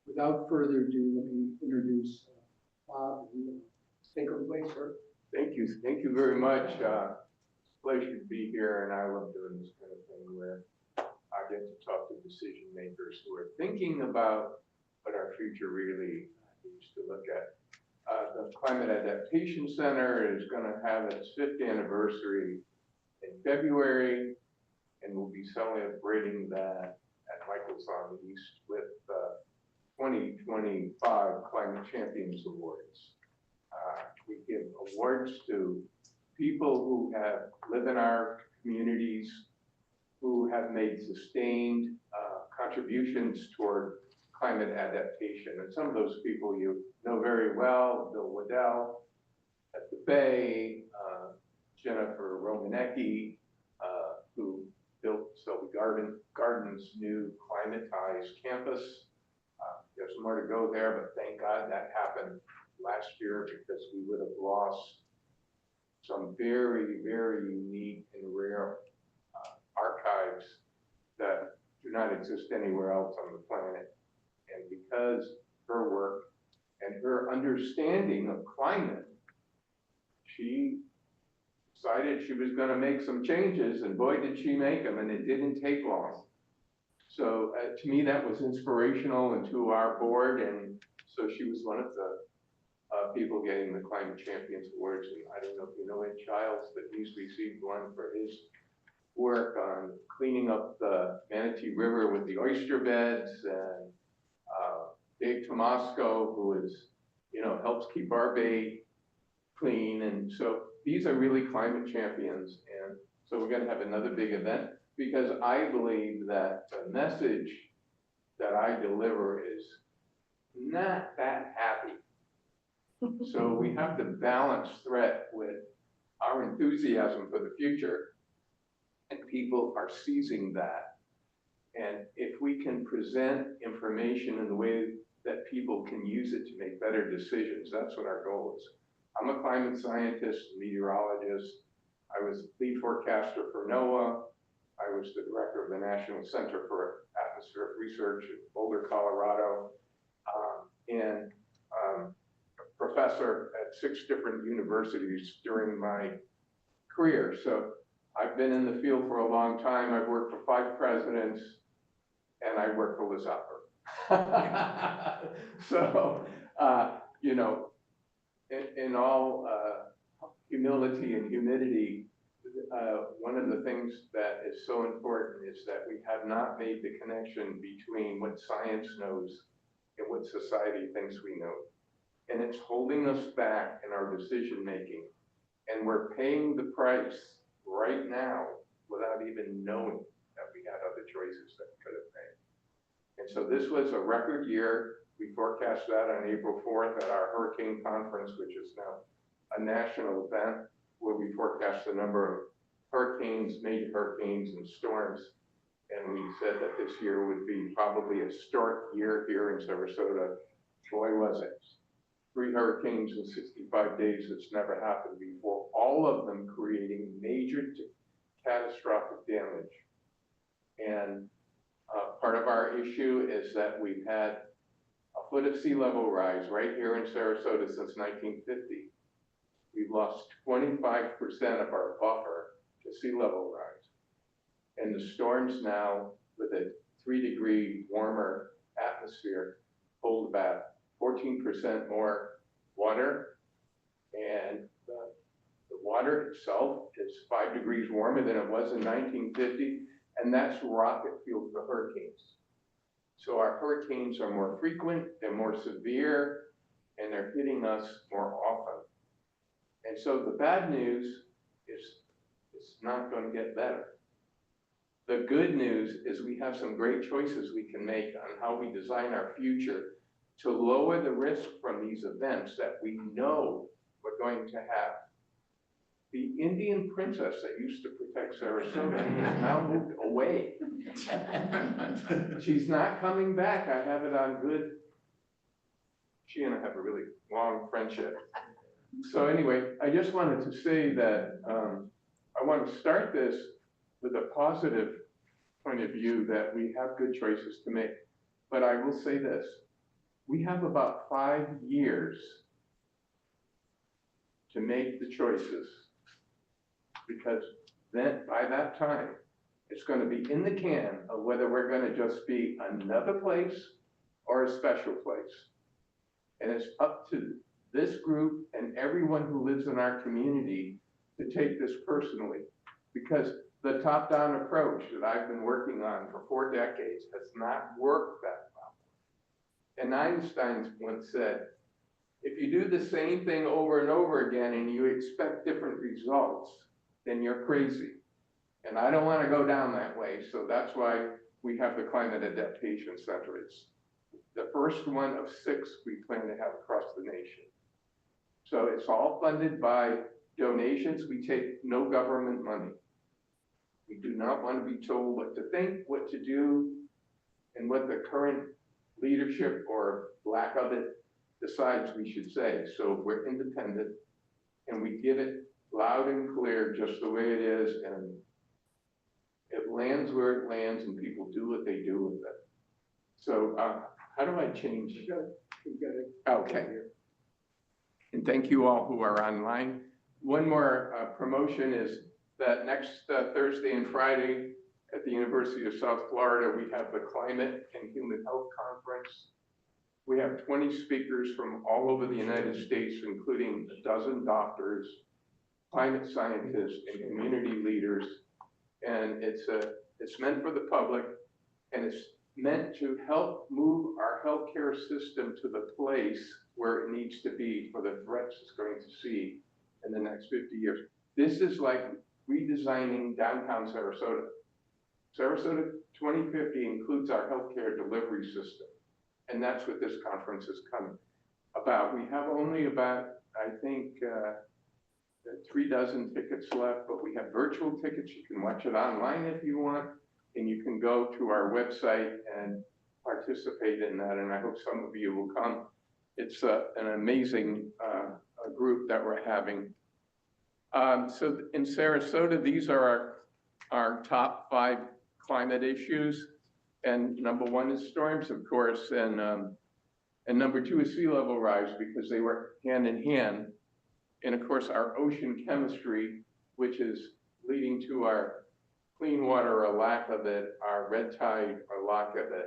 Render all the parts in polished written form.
without further ado, let me introduce Bob. Take it away, sir. Thank you very much. Pleasure to be here, and I love doing this kind of thing where I get to talk to decision makers who are thinking about what our future really needs to look at. The Climate Adaptation Center is going to have its 5th anniversary in February, and we'll be celebrating that at Michael's on the East with 2025 Climate Champions Awards. We give awards to people who live in our communities, who have made sustained contributions toward climate adaptation. And some of those people you know very well: Bill Waddell at the Bay, Jennifer Romanecki, who built Selby Garden's new climatized campus. There's more to go there, but thank God that happened last year, because we would have lost some very, very unique and rare archives that do not exist anywhere else on the planet. And because her work and her understanding of climate, she decided she was going to make some changes, and boy, did she make them, and it didn't take long. So to me, that was inspirational, and to our board, and so she was one of the people getting the Climate Champions Awards. And I don't know if you know Ed Childs, but he's received one for his work on cleaning up the Manatee River with the oyster beds, and Dave Tomasco, who is, helps keep our bay clean. And so these are really climate champions. And so we're going to have another big event, because I believe that the message that I deliver is not that happy. So we have to balance threat with our enthusiasm for the future, and people are seizing that. And if we can present information in the way that people can use it to make better decisions, that's what our goal is. I'm a climate scientist, meteorologist. I was lead forecaster for NOAA. I was the director of the National Center for Atmospheric Research in Boulder, Colorado, and a professor at 6 different universities during my career. So I've been in the field for a long time. I've worked for 5 presidents, and I work for Liz Upper. So, in all humility and humidity, one of the things that is so important is that we have not made the connection between what science knows and what society thinks we know. And it's holding us back in our decision making. And we're paying the price right now without even knowing that we had other choices that we could have made. And so this was a record year. We forecast that on April 4th at our hurricane conference, which is now a national event, where we forecast the number of hurricanes, major hurricanes and storms. And we said that this year would be probably a historic year here in Sarasota. Boy, was it. 3 hurricanes in 65 days. It's never happened before, all of them creating major catastrophic damage. And part of our issue is that we've had a foot of sea level rise right here in Sarasota since 1950. We've lost 25% of our buffer to sea level rise. And the storms now, with a 3-degree warmer atmosphere, hold about 14% more water, and the water itself is 5 degrees warmer than it was in 1950, and that's rocket fuel for hurricanes. So our hurricanes are more frequent, they're more severe, and they're hitting us more often. And so the bad news is it's not going to get better. The good news is we have some great choices we can make on how we design our future to lower the risk from these events that we know we're going to have. The Indian princess that used to protect Sarasota has now moved away. She's not coming back. I have it on good. She and I have a really long friendship. So anyway, I just wanted to say that I want to start this with a positive point of view, that we have good choices to make. But I will say this: we have about 5 years to make the choices, because then by that time, it's going to be in the can of whether we're going to just be another place or a special place. And it's up to this group and everyone who lives in our community to take this personally, because the top-down approach that I've been working on for 4 decades has not worked that well. And Einstein once said, if you do the same thing over and over again and you expect different results, then you're crazy. And I don't want to go down that way, so that's why we have the Climate Adaptation Center. It's the first one of 6 we plan to have across the nation. So it's all funded by donations. We take no government money. We do not want to be told what to think, what to do, and what the current leadership or lack of it decides we should say. So we're independent, and we give it loud and clear just the way it is, and it lands where it lands, and people do what they do with it. So how do I change? You got it. Okay. And thank you all who are online. One more promotion is that next Thursday and Friday at the University of South Florida, we have the Climate and Human Health Conference. We have 20 speakers from all over the United States, including 12 doctors, climate scientists, and community leaders. And it's meant for the public, and it's meant to help move our healthcare system to the place where it needs to be for the threats it's going to see in the next 50 years. This is like redesigning downtown Sarasota. Sarasota 2050 includes our healthcare delivery system, and that's what this conference is coming about. We have only about, I think, 3 dozen tickets left, but we have virtual tickets. You can watch it online if you want, and you can go to our website and participate in that, and I hope some of you will come. It's an amazing group that we're having. So in Sarasota, these are our top 5 climate issues, and number 1 is storms, of course, and number 2 is sea level rise, because they work hand in hand. And of course, our ocean chemistry, which is leading to our clean water or lack of it, our red tide or lack of it,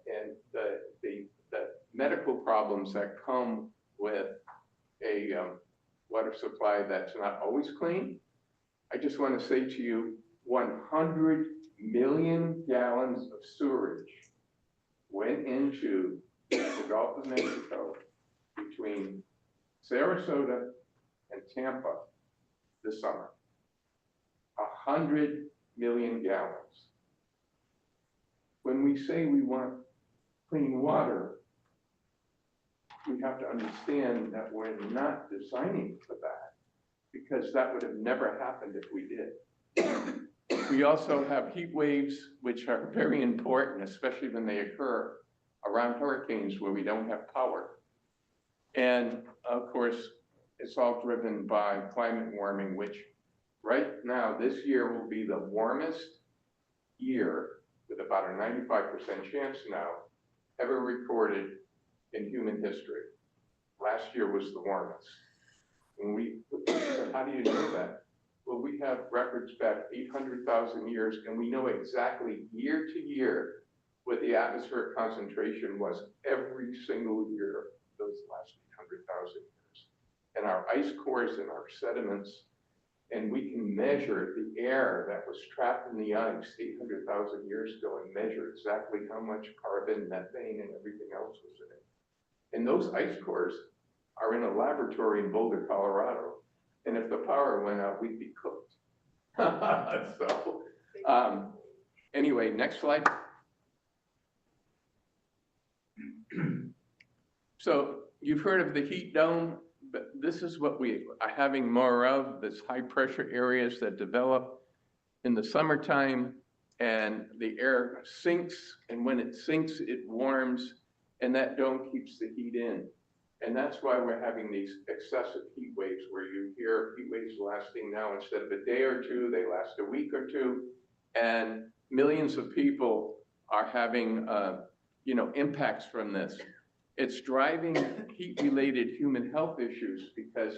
and the medical problems that come with a water supply that's not always clean. I just want to say to you, 100 million gallons of sewage went into the Gulf of Mexico between Sarasota and Tampa this summer. 100 million gallons. When we say we want clean water, we have to understand that we're not designing for that, because that would have never happened if we did. We also have heat waves, which are very important, especially when they occur around hurricanes where we don't have power. And of course, it's all driven by climate warming, which right now, this year will be the warmest year, with about a 95% chance now, ever recorded in human history. Last year was the warmest. And we said, how do you know that? Well, we have records back 800,000 years, and we know exactly year to year what the atmospheric concentration was every single year those last 800,000 years. And our ice cores and our sediments, and we can measure the air that was trapped in the ice 800,000 years ago and measure exactly how much carbon, methane, and everything else was in it. And those ice cores are in a laboratory in Boulder, Colorado. And if the power went out, we'd be cooked. So, anyway, next slide. So you've heard of the heat dome, but this is what we are having more of, this high pressure areas that develop in the summertime, and the air sinks, and when it sinks, it warms, and that dome keeps the heat in. And that's why we're having these excessive heat waves, where you hear heat waves lasting now, instead of a day or two, they last a week or two, and millions of people are having impacts from this. It's driving heat-related human health issues because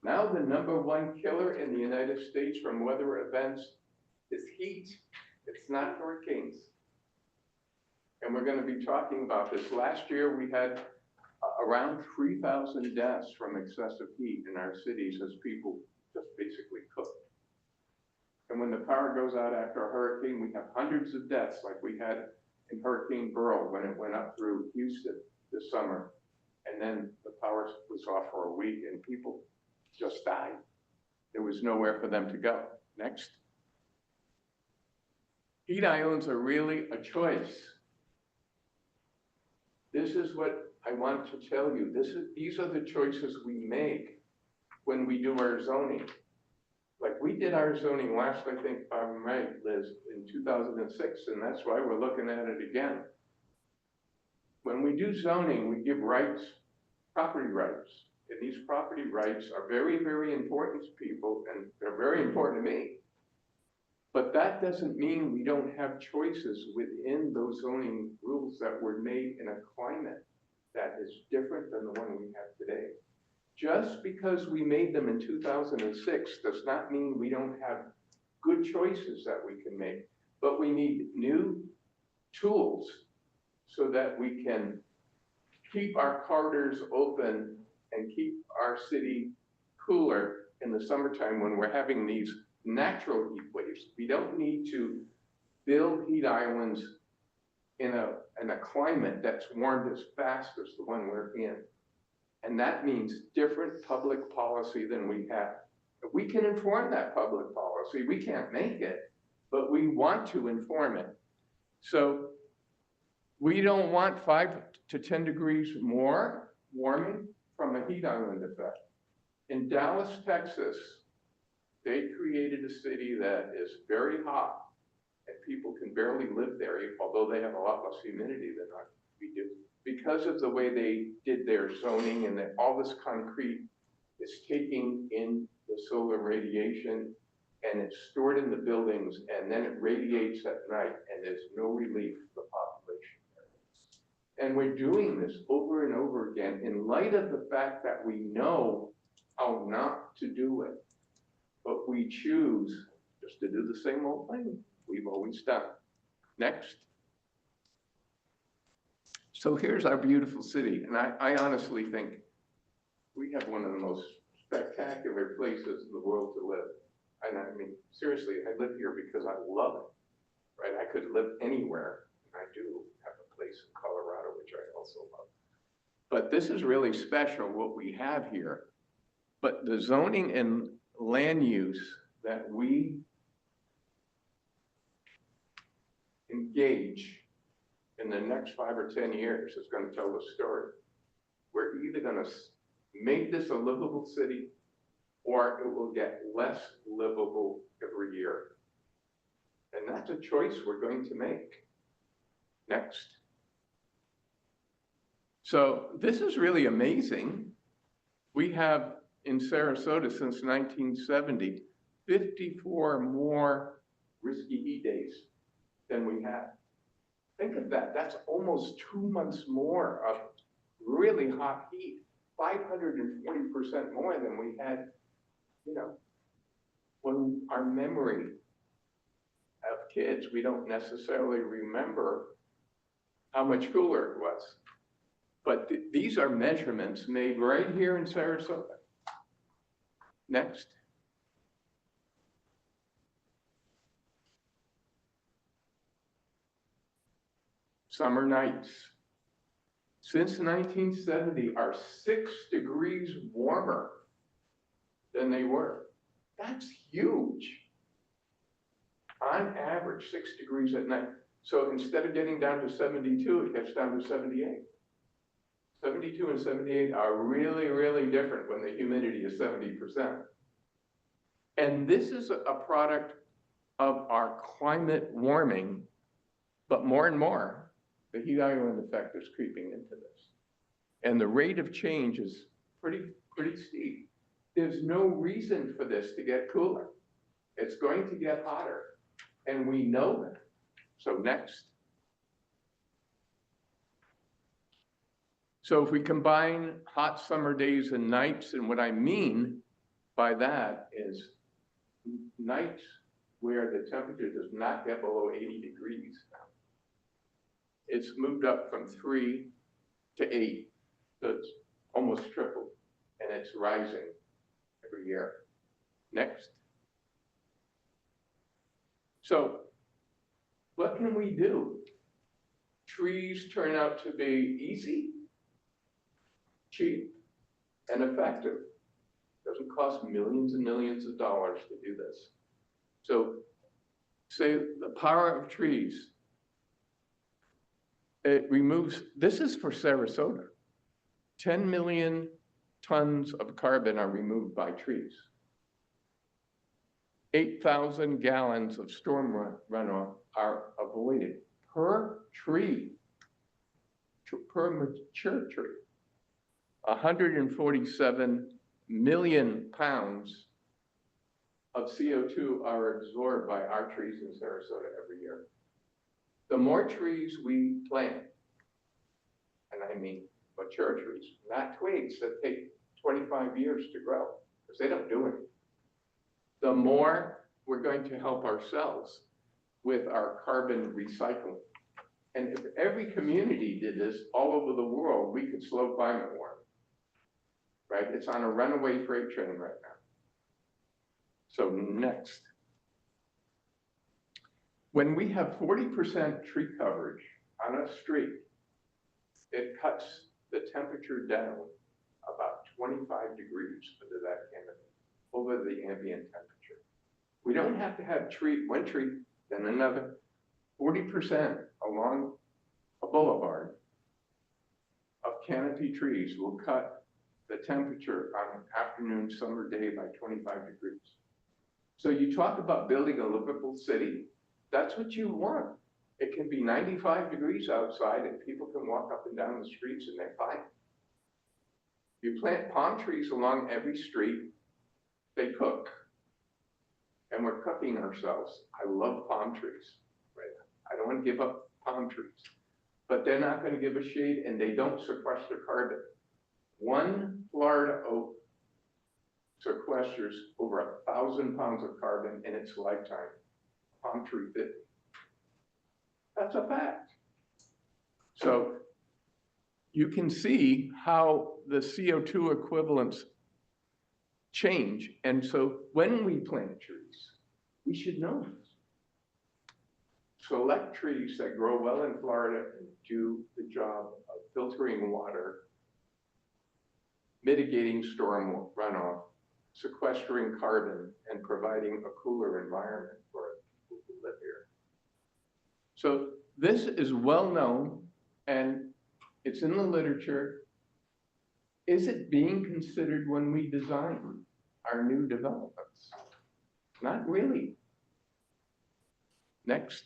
now the #1 killer in the United States from weather events is heat. It's not hurricanes. And we're going to be talking about this. Last year, we had around 3,000 deaths from excessive heat in our cities as people just basically cook. And when the power goes out after a hurricane, we have hundreds of deaths like we had in Hurricane Beryl when it went up through Houston this summer. And then the power was off for a week and people just died. There was nowhere for them to go. Next. Heat islands are really a choice. This is what I want to tell you. These are the choices we make when we do our zoning. Like we did our zoning last, I think, if I'm right, Liz, in 2006, and that's why we're looking at it again. When we do zoning, we give rights, property rights, and these property rights are very, very important to people, and they're very important to me. But that doesn't mean we don't have choices within those zoning rules that were made in a climate that is different than the one we have today. Just because we made them in 2006 does not mean we don't have good choices that we can make, but we need new tools so that we can keep our corridors open and keep our city cooler in the summertime when we're having these natural heat waves. We don't need to build heat islands in a climate that's warmed as fast as the one we're in. And that means different public policy than we have. We can inform that public policy. We can't make it, but we want to inform it. So we don't want 5 to 10 degrees more warming from a heat island effect. In Dallas, Texas, they created a city that is very hot and people can barely live there, although they have a lot less humidity than we do, because of the way they did their zoning and that all this concrete is taking in the solar radiation and it's stored in the buildings and then it radiates at night and there's no relief for the population there. And we're doing this over and over again in light of the fact that we know how not to do it. But we choose just to do the same old thing we've always done. Next. So here's our beautiful city. And I honestly think we have one of the most spectacular places in the world to live. And I mean, seriously, I live here because I love it, right? I could live anywhere. And I do have a place in Colorado, which I also love. But this is really special, what we have here. But the zoning and land use that we engage in the next 5 or 10 years is going to tell the story. We're either going to make this a livable city or it will get less livable every year. And that's a choice we're going to make. Next. So this is really amazing. We have in Sarasota since 1970, 54 more risky heat days than we had. Think of that. That's almost 2 months more of really hot heat, 540% more than we had, when our memory of kids, we don't necessarily remember how much cooler it was. But these are measurements made right here in Sarasota. Next. Summer nights. Since 1970 are 6 degrees warmer than they were. That's huge. On average, 6 degrees at night. So instead of getting down to 72, it gets down to 78. 72 and 78 are really, really different when the humidity is 70%. And this is a product of our climate warming, but more and more, the heat island effect is creeping into this. And the rate of change is pretty steep. There's no reason for this to get cooler. It's going to get hotter, and we know that. So next. So if we combine hot summer days and nights, and what I mean by that is nights where the temperature does not get below 80 degrees. It's moved up from 3 to 8, so it's almost tripled, and it's rising every year. Next. So what can we do? Trees turn out to be easy, cheap, and effective. Doesn't cost millions and millions of dollars to do this. So say the power of trees. It removes, this is for Sarasota. 10 million tons of carbon are removed by trees. 8,000 gallons of storm runoff are avoided per tree, per mature tree. 147 million pounds of CO2 are absorbed by our trees in Sarasota every year. The more trees we plant, and I mean mature trees, not twigs that take 25 years to grow, because they don't do anything, the more we're going to help ourselves with our carbon recycling. And if every community did this all over the world, we could slow climate warming, right? It's on a runaway freight train right now. So next. When we have 40% tree coverage on a street, it cuts the temperature down about 25 degrees under that canopy, over the ambient temperature. We don't have to have one tree, then another. 40% along a boulevard of canopy trees will cut the temperature on an afternoon summer day by 25 degrees. So you talk about building a livable city, that's what you want. It can be 95 degrees outside and people can walk up and down the streets and they're fine. You plant palm trees along every street, they cook. And we're cooking ourselves. I love palm trees, right? I don't want to give up palm trees, but they're not going to give a shade and they don't sequester carbon. One Florida oak sequesters over 1,000 pounds of carbon in its lifetime. Palm tree 50. That's a fact. So you can see how the CO2 equivalents change. And so when we plant trees, we should know this. Select trees that grow well in Florida and do the job of filtering water, mitigating storm runoff, sequestering carbon, and providing a cooler environment for people who live here. So this is well known and it's in the literature. Is it being considered when we design our new developments? Not really. Next.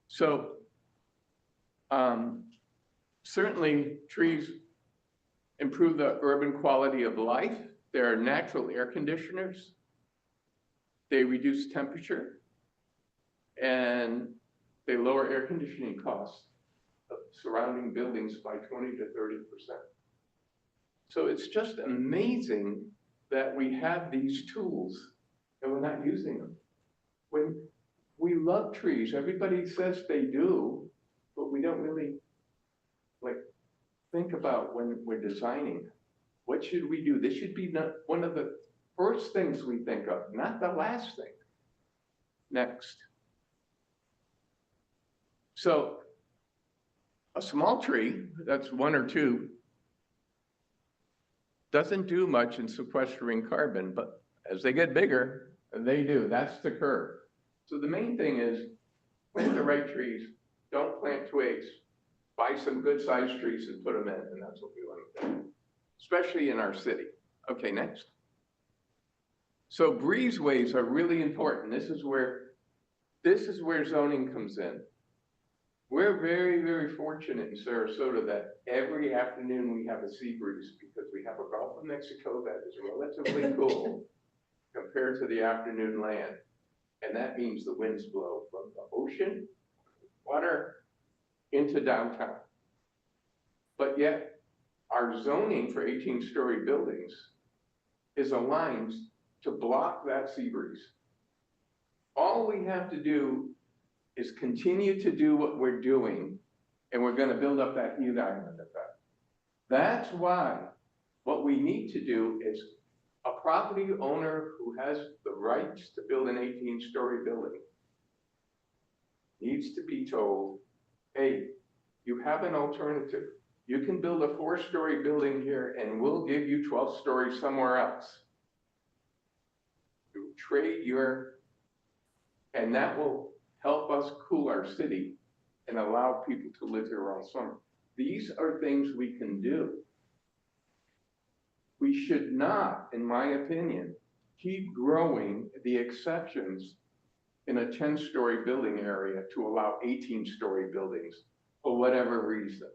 So certainly trees improve the urban quality of life. They're natural air conditioners. They reduce temperature and they lower air conditioning costs of surrounding buildings by 20 to 30%. So it's just amazing that we have these tools and we're not using them. When we love trees, everybody says they do, but we don't really think about when we're designing. What should we do? This should be one of the first things we think of, not the last thing. Next. So a small tree, that's 1 or 2, doesn't do much in sequestering carbon, but as they get bigger, they do. That's the curve. So the main thing is plant the right trees, don't plant twigs, buy some good sized trees and put them in, and that's what we want to do, especially in our city. Okay, next. So breezeways are really important. This is where zoning comes in. We're very, very fortunate in Sarasota that every afternoon we have a sea breeze because we have a Gulf of Mexico that is relatively cool compared to the afternoon land. And that means the winds blow from the ocean, water, into downtown. But yet, our zoning for 18-story buildings is aligned to block that sea breeze. All we have to do is continue to do what we're doing, and we're gonna build up that heat island effect. That's why what we need to do is a property owner who has the rights to build an 18-story building needs to be told, hey, you have an alternative. You can build a 4-story building here and we'll give you 12 stories somewhere else. You trade and that will help us cool our city and allow people to live here all summer. These are things we can do. We should not, in my opinion, keep growing the exceptions in a 10-story building area to allow 18-story buildings for whatever reason.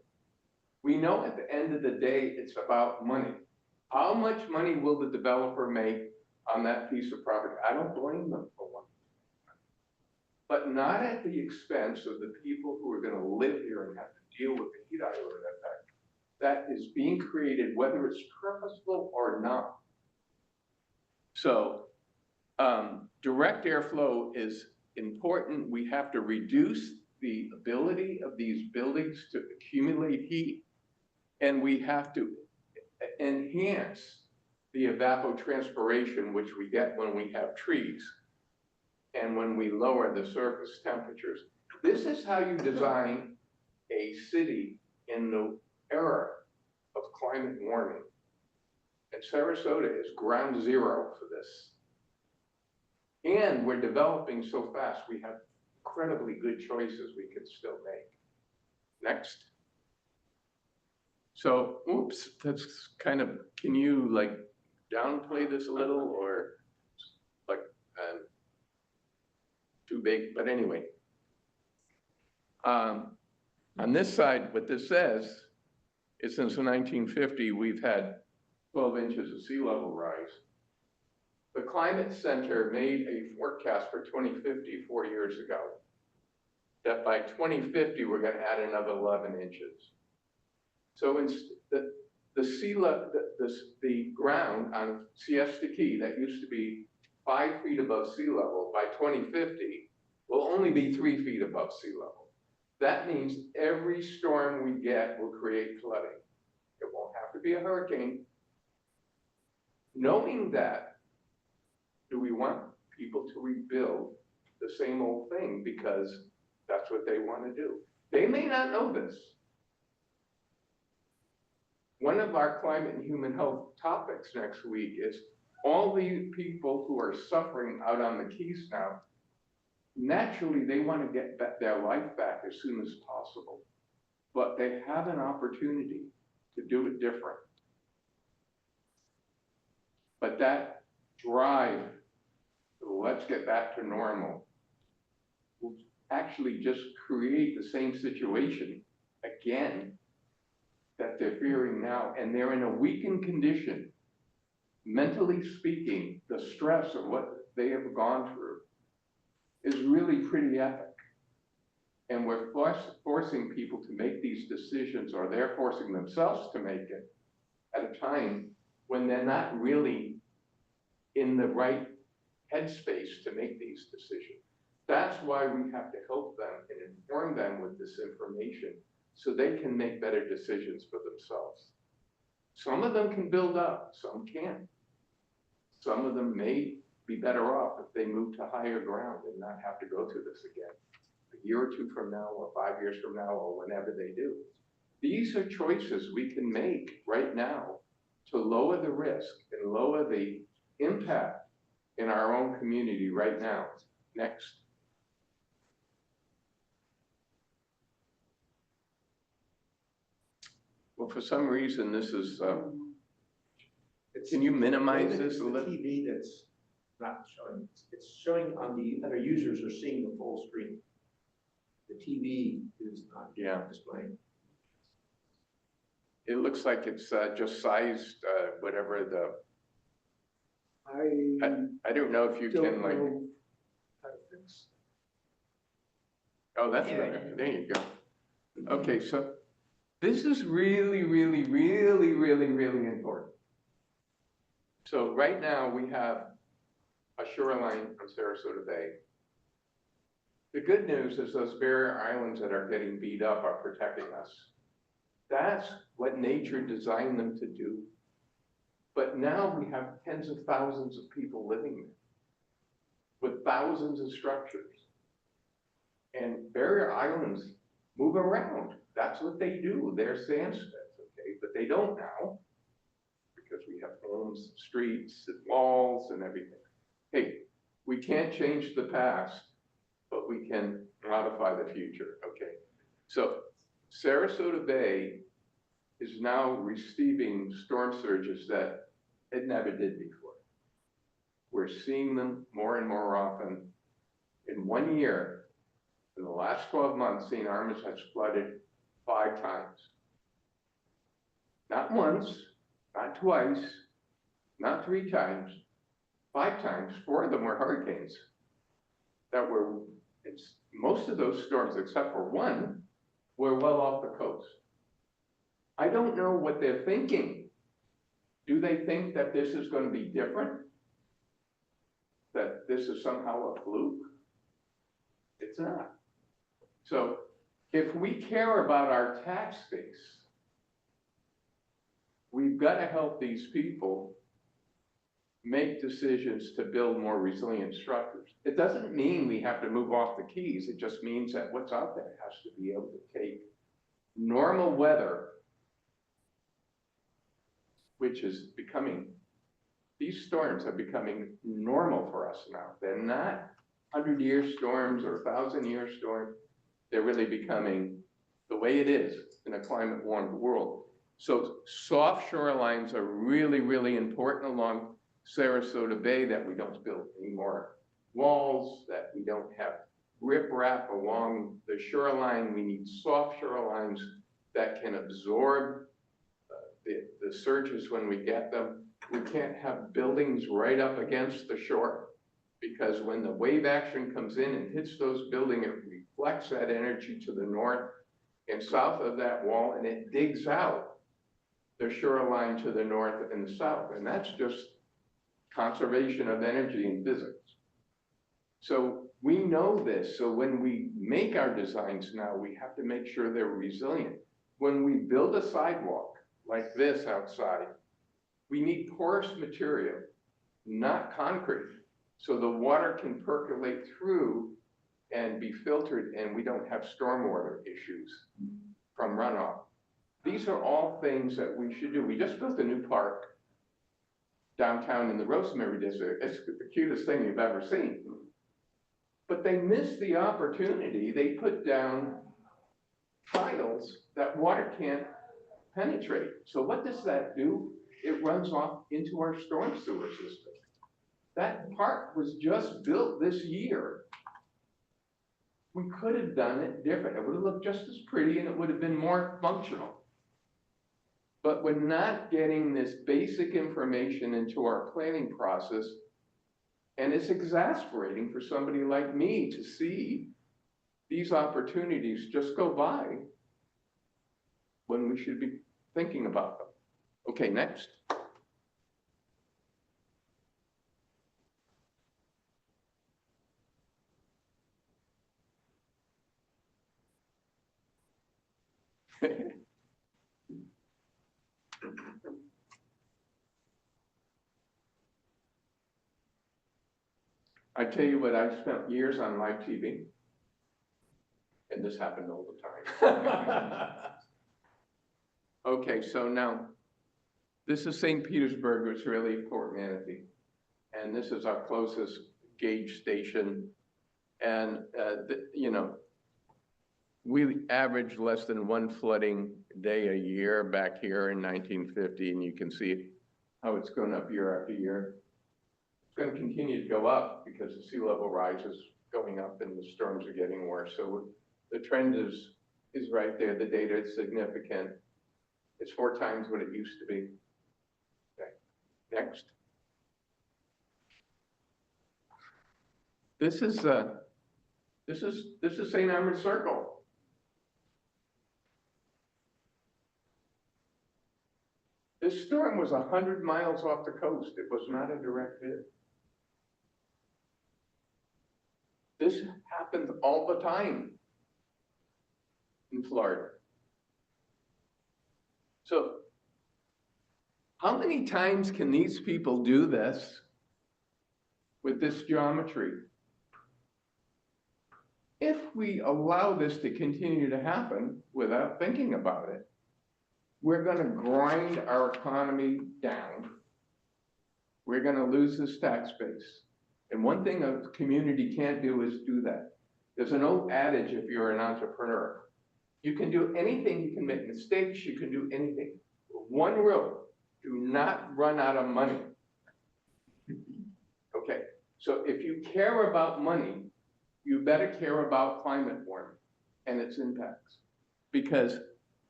We know at the end of the day, it's about money. How much money will the developer make on that piece of property? I don't blame them for one. But not at the expense of the people who are gonna live here and have to deal with the heat island effect that is being created, whether it's purposeful or not. So, direct airflow is important. We have to reduce the ability of these buildings to accumulate heat, and we have to enhance the evapotranspiration, which we get when we have trees and when we lower the surface temperatures. This is how you design a city in the era of climate warming. And Sarasota is ground zero for this. And we're developing so fast, we have incredibly good choices we could still make. Next. So, oops, that's kind of, can you like downplay this a little or like too big, but anyway. On this side, what this says is since 1950, we've had 12 inches of sea level rise. The Climate Center made a forecast for 2050 4 years ago, that by 2050, we're gonna add another 11 inches. So the sea level, the ground on Siesta Key that used to be 5 feet above sea level, by 2050, will only be 3 feet above sea level. That means every storm we get will create flooding. It won't have to be a hurricane. Knowing that, do we want people to rebuild the same old thing because that's what they want to do? They may not know this. One of our climate and human health topics next week is all the people who are suffering out on the Keys now. Naturally, they want to get their life back as soon as possible, but they have an opportunity to do it different. But that drive, let's get back to normal, will actually just create the same situation again that they're fearing now, and they're in a weakened condition. Mentally speaking, the stress of what they have gone through is really pretty epic. And we're forcing people to make these decisions, or they're forcing themselves to make it at a time when they're not really in the right headspace to make these decisions. That's why we have to help them and inform them with this information so they can make better decisions for themselves. Some of them can build up, some can't. Some of them may be better off if they move to higher ground and not have to go through this again, a year or two from now, or 5 years from now, or whenever they do. These are choices we can make right now to lower the risk and lower the impact in our own community right now. Next. Well, for some reason, this is, can you minimize this a little? The TV that's not showing, it's showing on the other users are seeing the full screen. The TV is not displaying. It looks like it's just sized, whatever the, I don't know if you can like, oh, that's better. There you go. Okay, so This is really, really, really, really, really important. So right now we have a shoreline on Sarasota Bay. The good news is those barrier islands that are getting beat up are protecting us. That's what nature designed them to do. But now we have tens of thousands of people living there with thousands of structures. And barrier islands move around. That's what they do. They're sandspits, okay? But they don't now because we have homes, streets, and walls and everything. Hey, we can't change the past, but we can modify the future, okay? So Sarasota Bay is now receiving storm surges that it never did before. We're seeing them more and more often. In 1 year, in the last 12 months, St. Armand's has flooded 5 times. Not once, not twice, not 3 times, 5 times. 4 of them were hurricanes that were, most of those storms, except for one, were well off the coast. I don't know what they're thinking. Do they think that this is going to be different? That this is somehow a fluke? It's not. So if we care about our tax base, we've got to help these people make decisions to build more resilient structures. It doesn't mean we have to move off the keys. It just means that what's out there has to be able to take normal weather, which is becoming, these storms are becoming normal for us now. They're not 100-year storms or 1,000-year storms. They're really becoming the way it is in a climate-warmed world. So soft shorelines are really, really important along Sarasota Bay, that we don't build any more walls, that we don't have riprap along the shoreline. We need soft shorelines that can absorb the surges when we get them. We can't have buildings right up against the shore, because when the wave action comes in and hits those buildings, it reflects that energy to the north and south of that wall, and it digs out the shoreline to the north and the south. And that's just conservation of energy in physics. So we know this. So when we make our designs now, we have to make sure they're resilient. When we build a sidewalk like this outside, we need porous material, not concrete, so the water can percolate through and be filtered, and we don't have stormwater issues from runoff. These are all things that we should do. We just built a new park downtown in the Rosemary District. It's the cutest thing you've ever seen. But they missed the opportunity. They put down tiles that water can't penetrate. So what does that do? It runs off into our storm sewer system. That park was just built this year. We could have done it different. It would have looked just as pretty and it would have been more functional. But we're not getting this basic information into our planning process, and it's exasperating for somebody like me to see these opportunities just go by when we should be thinking about them. Okay, next. I tell you what, I spent years on live TV, and this happened all the time. Okay, so now, this is St. Petersburg, which is really Port Manatee, and this is our closest gauge station, and you know, we averaged less than 1 flooding day a year back here in 1950, and you can see how it's gone up year after year. It's going to continue to go up because the sea level rise is going up and the storms are getting worse. So the trend is right there. The data is significant. It's 4 times what it used to be. Okay, next. This is St. Armand Circle. This storm was 100 miles off the coast. It was not a direct hit. This happens all the time in Florida. So how many times can these people do this with this geometry? If we allow this to continue to happen without thinking about it, we're going to grind our economy down. We're going to lose this tax base. And one thing a community can't do is do that. There's an old adage, if you're an entrepreneur, you can do anything, you can make mistakes, you can do anything. One rule, do not run out of money. Okay, so if you care about money, you better care about climate warming and its impacts. Because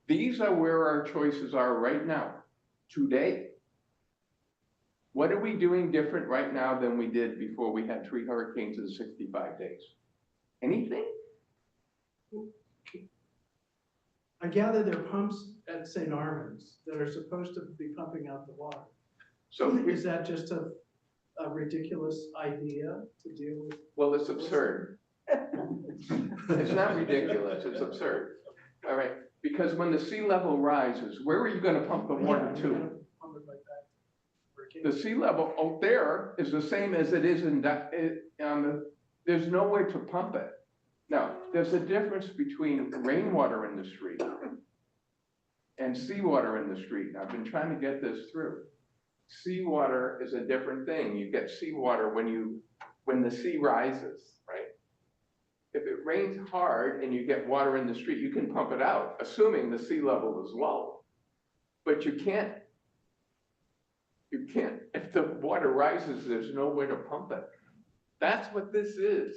these are where our choices are right now, today. What are we doing different right now than we did before we had 3 hurricanes in 65 days? Anything? I gather there are pumps at St. Armand's that are supposed to be pumping out the water. So Is that just a ridiculous idea to deal with? well, it's absurd. It's not ridiculous, it's absurd. All right, because when the sea level rises, where are you going to pump the water Yeah, to? you're gonna pump it right back where it came The sea level out there is the same as it is there's nowhere to pump it. Now, there's a difference between rainwater in the street and seawater in the street. I've been trying to get this through. Seawater is a different thing. You get seawater when the sea rises, right? If it rains hard and you get water in the street, you can pump it out, assuming the sea level is low. But you can't, if the water rises, there's nowhere to pump it. That's what this is.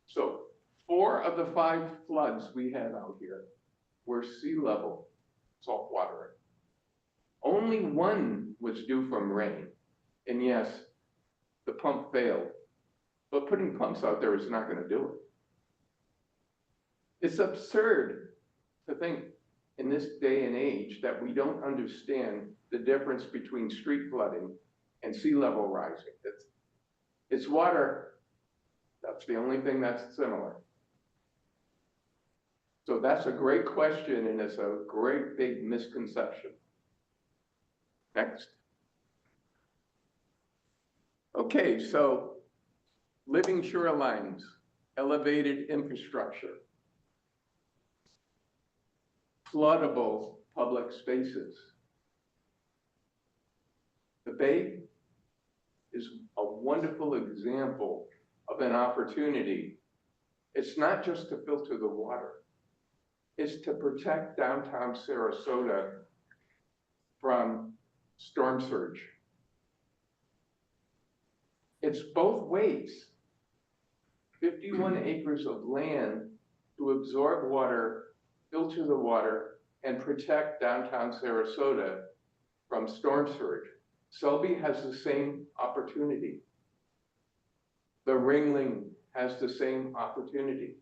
So 4 of the 5 floods we had out here were sea level salt water. Only 1 was due from rain. And yes, the pump failed. But putting pumps out there is not going to do it. It's absurd to think in this day and age that we don't understand the difference between street flooding and sea level rising. It's water. That's the only thing that's similar. So that's a great question, and it's a great big misconception. Next. Okay, so living shorelines, elevated infrastructure, floodable public spaces. The Bay is a wonderful example of an opportunity. It's not just to filter the water, it's to protect downtown Sarasota from storm surge. It's both ways. 51 acres of land to absorb water, filter the water, and protect downtown Sarasota from storm surge. Selby has the same opportunity. The Ringling has the same opportunity.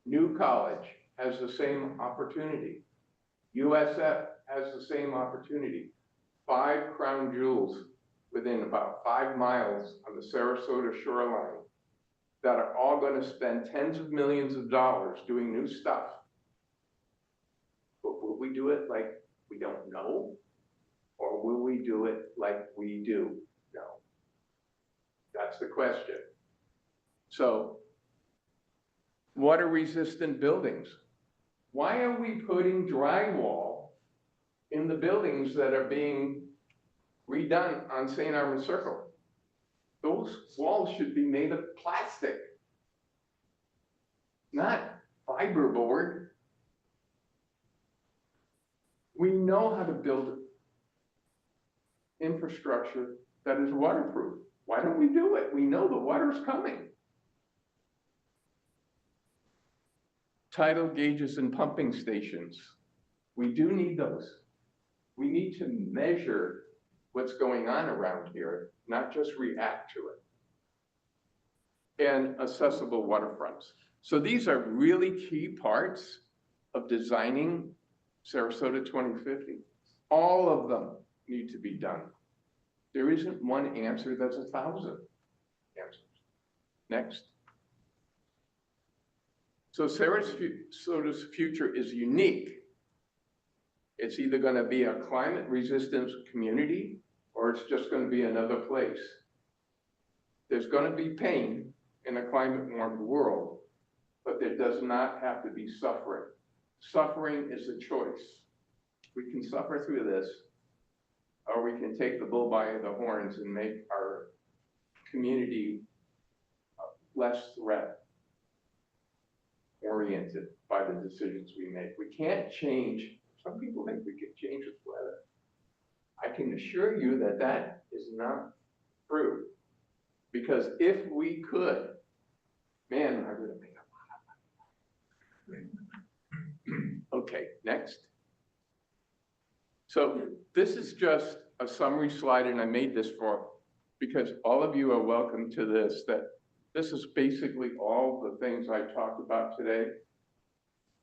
New College has the same opportunity. USF has the same opportunity. 5 crown jewels within about 5 miles on the Sarasota shoreline that are all going to spend tens of millions of dollars doing new stuff. But will we do it like we don't know? Or will we do it like we do know? That's the question. So, water resistant buildings. Why are we putting drywall in the buildings that are being redone on St. Armand Circle? Those walls should be made of plastic, not fiberboard. We know how to build infrastructure that is waterproof. Why don't we do it? We know the water's coming. Tidal gauges and pumping stations. We do need those. We need to measure what's going on around here, not just react to it. And accessible waterfronts. So these are really key parts of designing Sarasota 2050. All of them need to be done. There isn't one answer that's 1,000 answers. Next. So Sarasota's future is unique. It's either going to be a climate resistance community or it's just going to be another place. There's going to be pain in a climate warmed world, but there does not have to be suffering. Suffering is a choice. We can suffer through this, or we can take the bull by the horns and make our community less threat oriented by the decisions we make. We can't change. Some people think we can change the weather. I can assure you that that is not true. Because if we could, man, I would have made a lot of money. Okay, next. So this is just a summary slide, and I made this for, because all of you are welcome to this, that this is basically all the things I talked about today.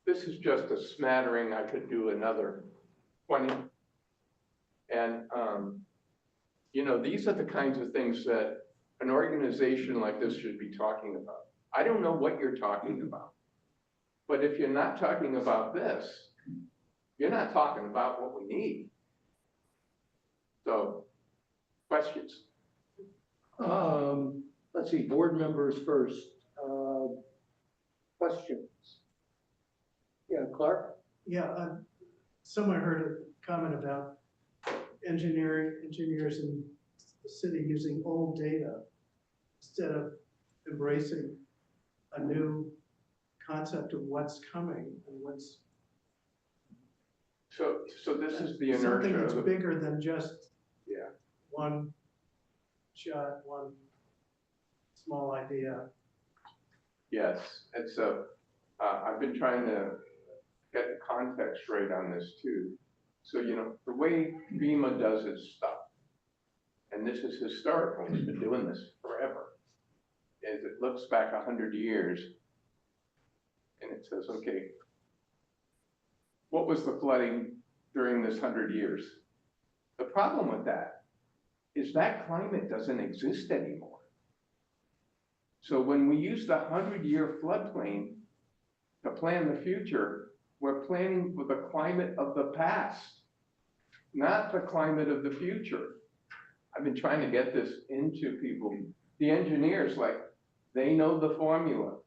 This is just a smattering. I could do another 20. And, you know, these are the kinds of things that an organization like this should be talking about. I don't know what you're talking about, but if you're not talking about this, you're not talking about what we need. So, questions? Let's see, board members first. Questions? Yeah, Clark? Yeah, someone heard a comment about engineers in the city using old data instead of embracing a new concept of what's coming and what's So this is the something inertia that's of the, bigger than just yeah. one shot, one small idea. Yes, and so I've been trying to get the context right on this too. So, you know, the way FEMA does its stuff, and this is historical, we've been doing this forever, is it looks back 100 years and it says, okay, what was the flooding during this 100 years? The problem with that is that climate doesn't exist anymore. So when we use the 100-year floodplain to plan the future, we're planning for the climate of the past, not the climate of the future. I've been trying to get this into people. The engineers, like, they know the formula,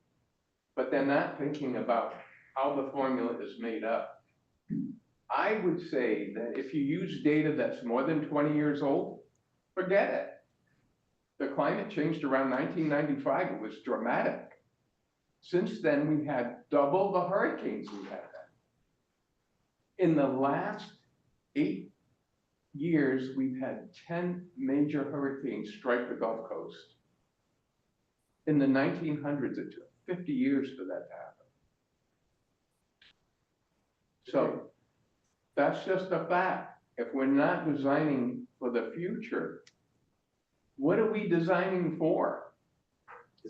but they're not thinking about how the formula is made up. I would say that if you use data that's more than 20 years old, forget it. The climate changed around 1995. It was dramatic. Since then, we've had double the hurricanes we had then. In the last 8 years, we've had 10 major hurricanes strike the Gulf Coast. In the 1900s, it took 50 years for that to happen. So that's just a fact. If we're not designing for the future, what are we designing for?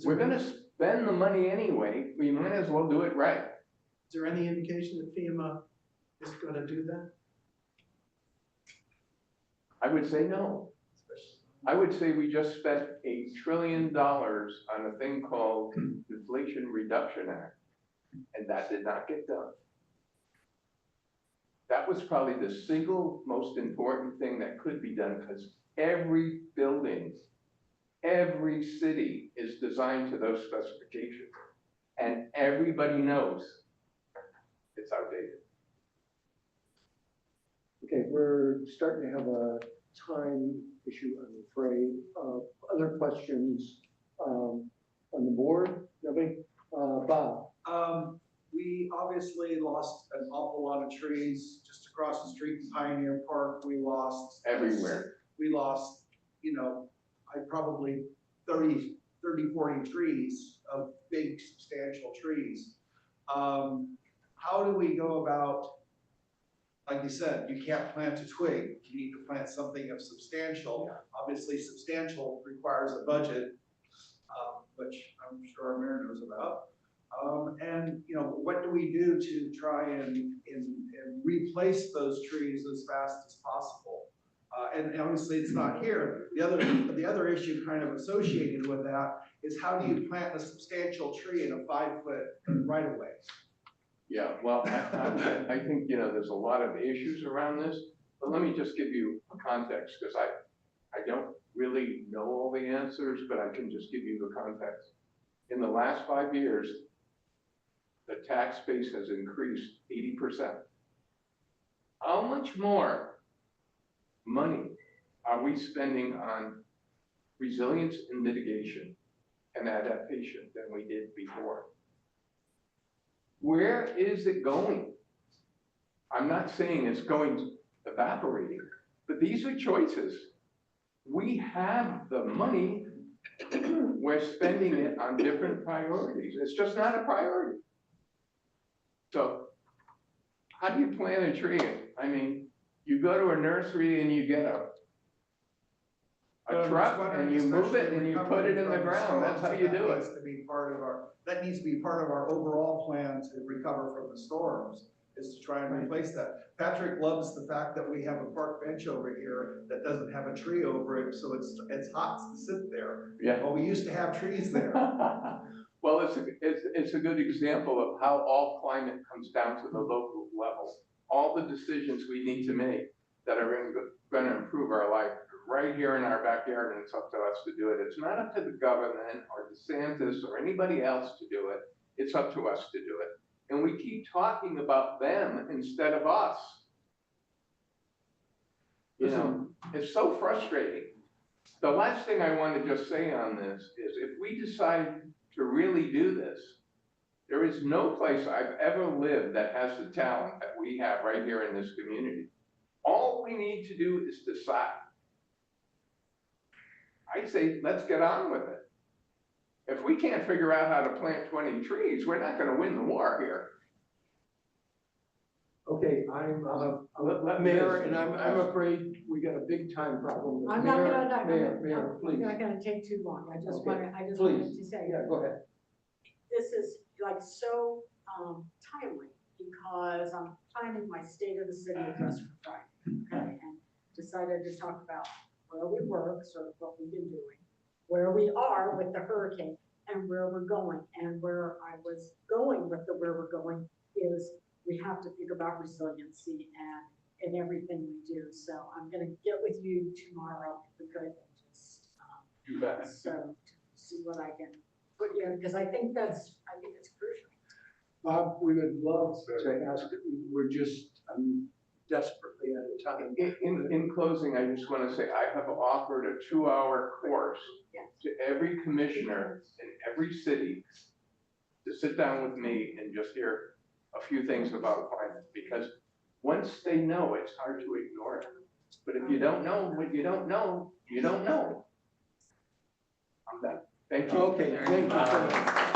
We're going to spend the money anyway. We might as well do it right. Is there any indication that FEMA is going to do that? I would say no. I would say we just spent $1 trillion on a thing called Inflation Reduction Act, and that did not get done. That was probably the single most important thing that could be done, because every building, every city is designed to those specifications, and everybody knows it's outdated. Okay, we're starting to have a time issue, I'm afraid. Other questions on the board? Nobody? Bob? We obviously lost an awful lot of trees just across the street in Pioneer Park. We lost Everywhere. We lost, you know, probably 30, 40 trees of big substantial trees. How do we go about, like you said, you can't plant a twig. You need to plant something of substantial. Yeah. Obviously, substantial requires a budget, which I'm sure our mayor knows about. And, you know, what do we do to try and replace those trees as fast as possible? And obviously it's not here. The other issue kind of associated with that is how do you plant a substantial tree in a 5-foot right of way? Yeah, well, I think, you know, there's a lot of issues around this, but let me just give you a context, because I don't really know all the answers, but I can just give you the context. In the last 5 years, the tax base has increased 80%. How much more money are we spending on resilience and mitigation and adaptation than we did before? Where is it going? I'm not saying it's going evaporating, but these are choices. We have the money, we're spending it on different priorities. It's just not a priority. So how do you plant a tree? I mean, you go to a nursery and you get a truck and you move it and you put it in the ground. That's how you do it. That needs to be part of our overall plan to recover from the storms, is to try and replace that. Patrick loves the fact that we have a park bench over here that doesn't have a tree over it, so it's hot to sit there. Yeah. Well, we used to have trees there. Well, it's a good example of how all climate comes down to the local level. All the decisions we need to make that are going to improve our life right here in our backyard, and it's up to us to do it. It's not up to the government or DeSantis or anybody else to do it. It's up to us to do it. And we keep talking about them instead of us. You know, it's so frustrating. The last thing I want to just say on this is if we decide to really do this, there is no place I've ever lived that has the talent that we have right here in this community. All we need to do is decide. I say, let's get on with it. If we can't figure out how to plant 20 trees, we're not going to win the war here. Okay, I'm Mayor, and I'm afraid we got a big time problem. I'm not Mayor, please. not gonna take too long. I just Okay, wanted to say. Yeah, go ahead. This is like so timely because I'm planning my State of the City address for Friday. Okay, and decided to talk about where we were, sort of what we've been doing, where we are with the hurricane, and where we're going. And where I was going with where we're going is we have to think about resiliency and everything we do. So I'm going to get with you tomorrow if we could and just You bet. so to see what I can put in, because I think it's crucial. Bob, we would love to ask, we're just desperately out of time. In closing, I just want to say I have offered a 2-hour course to every commissioner in every city to sit down with me and just hear a few things about climate, because once they know, it's hard to ignore it. But if you don't know what you don't know, you don't know. I'm done. Thank you. Okay, thank you so much.